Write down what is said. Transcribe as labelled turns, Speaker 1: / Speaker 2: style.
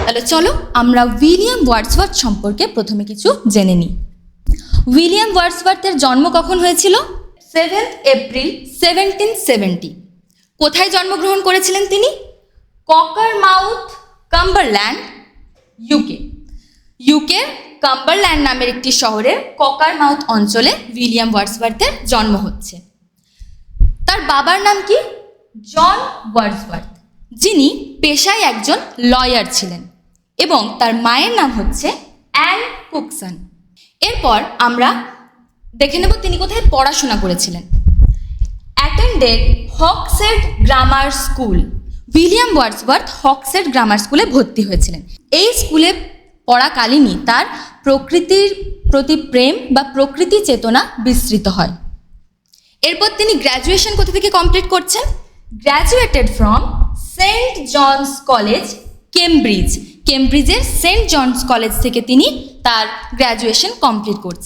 Speaker 1: তাহলে চলো আমরা উইলিয়াম ওয়ার্ডসওয়ার্থ সম্পর্কে প্রথমে কিছু জেনে নিই। উইলিয়াম ওয়ার্ডসওয়ার্থের জন্ম কখন হয়েছিল? 7 এপ্রিল 1770। কোথায় জন্মগ্রহণ করেছিলেন তিনি? ককারমাউথ, কাম্বারল্যান্ড, ইউকে কাম্বারল্যান্ড নামের একটি শহরে ককারমাউথ অঞ্চলে উইলিয়াম ওয়ার্ডসওয়ার্থের জন্ম হচ্ছে। তার বাবার নাম কি? জন ওয়ার্ডসওয়ার্থ, যিনি পেশায় একজন লয়ার ছিলেন, এবং তার মায়ের নাম হচ্ছে অ্যান কুকসন। এরপর আমরা দেখে নেব তিনি কোথায় পড়াশোনা করেছিলেন। Attended Hawkshead grammar school. William Wordsworth Hawkshead grammar স্কুলে ভর্তি হয়েছিলেন। এই স্কুলে পড়াকালীনই তার প্রকৃতির প্রতি প্রেম বা প্রকৃতি চেতনা বিস্তৃত হয়। এরপর তিনি গ্র্যাজুয়েশন কোথা থেকে কমপ্লিট করছেন? Graduated from Saint John's College, কেমব্রিজের সেন্ট জনস কলেজ থেকে তিনি তার গ্র্যাজুয়েশন কমপ্লিট করছেন।